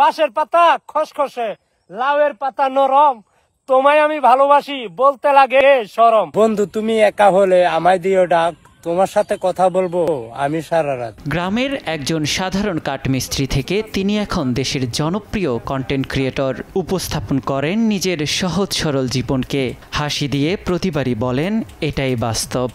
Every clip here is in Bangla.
বাঁশের পাতা খসখসে, লাউয়ের পাতা নরম, তোমায় আমি ভালোবাসি বলতে লাগে শরম। বন্ধু তুমি একা হলে আমায় দিও ডাক, তোমার সাথে কথা বলবো আমি সারা রাত। গ্রামের একজন সাধারণ কাঠমিস্ত্রি থেকে তিনি এখন দেশের জনপ্রিয় কন্টেন্ট ক্রিয়েটর। উপস্থাপন করেন নিজের সহজ সরল জীবনকে, হাসি দিয়ে প্রতিবারই বলেন এটাই বাস্তব।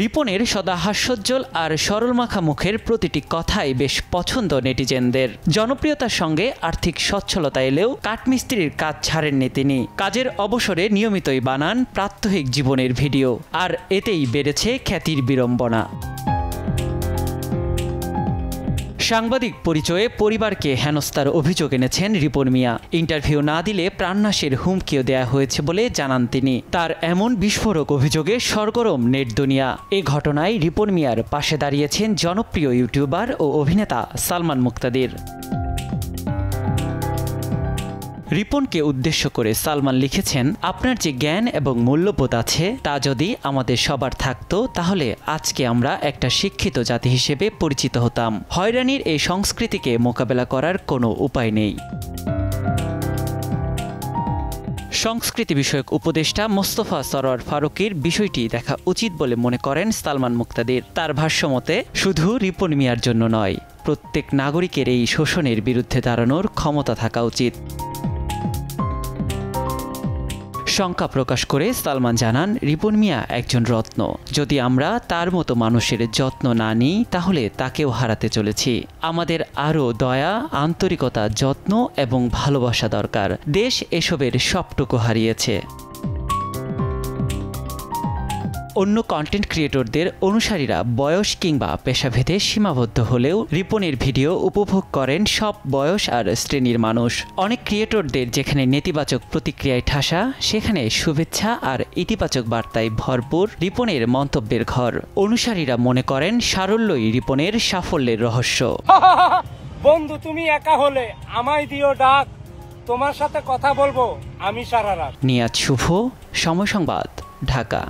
রিপনের সদা হাস্যোজ্জ্বল আর সরলমাখা মুখের প্রতিটি কথাই বেশ পছন্দ নেটিজেনদের। জনপ্রিয়তার সঙ্গে আর্থিক সচ্ছলতা এলেও কাঠমিস্ত্রির কাজ ছাড়েননি তিনি। কাজের অবসরে নিয়মিতই বানান প্রাত্যহিক জীবনের ভিডিও, আর এতেই বেড়েছে খ্যাতির বিড়ম্বনা। সাংবাদিক পরিচয়ে পরিবারকে হেনস্থার অভিযোগ এনেছেন রিপন মিয়া। ইন্টারভিউ না দিলে প্রাণনাশের হুমকিও দেয়া হয়েছে বলে জানান তিনি। তার এমন বিস্ফোরক অভিযোগে সরগরম নেট দুনিয়া। এ ঘটনায় রিপন মিয়ার পাশে দাঁড়িয়েছেন জনপ্রিয় ইউটিউবার ও অভিনেতা সালমান মুক্তাদির। রিপনকে উদ্দেশ্য করে সালমান লিখেছেন, আপনার যে জ্ঞান এবং মূল্যবোধ আছে তা যদি আমাদের সবার থাকতো তাহলে আজকে আমরা একটা শিক্ষিত জাতি হিসেবে পরিচিত হতাম। হয়রানির এই সংস্কৃতিকে মোকাবেলা করার কোনো উপায় নেই। সংস্কৃতি বিষয়ক উপদেষ্টা মোস্তফা সরোয়ার ফারুকীর বিষয়টি দেখা উচিত বলে মনে করেন সালমান মুক্তাদির। তার ভাষ্যমতে শুধু রিপন মিয়ার জন্য নয়, প্রত্যেক নাগরিকের এই শোষণের বিরুদ্ধে দাঁড়ানোর ক্ষমতা থাকা উচিত। শঙ্কা প্রকাশ করে সালমান জানান, রিপন মিয়া একজন রত্ন। যদি আমরা তার মতো মানুষের যত্ন না নিই তাহলে তাকেও হারাতে চলেছি। আমাদের আরও দয়া, আন্তরিকতা, যত্ন এবং ভালোবাসা দরকার। দেশ এসবের সবটুকু হারিয়েছে। অন্য কন্টেন্ট ক্রিয়েটরদের অনুসারীরা বয়স কিংবা পেশাভেদে সীমাবদ্ধ হলেও রিপনের ভিডিও উপভোগ করেন সব বয়স আর শ্রেণীর মানুষ। অনেক ক্রিয়েটরদের যেখানে নেতিবাচক প্রতিক্রিয়ায় ঠাসা, সেখানে শুভেচ্ছা আর ইতিবাচক বার্তায় ভরপুর রিপনের মন্তব্যের ঘর। অনুসারীরা মনে করেন সারল্যই রিপনের সাফল্যের রহস্য। বন্ধু তুমি একা হলে আমায় দিও ডাক, তোমার সাথে কথা বলবো আমি সারা রাত। নিয়াজ শুভ, সময় সংবাদ, ঢাকা।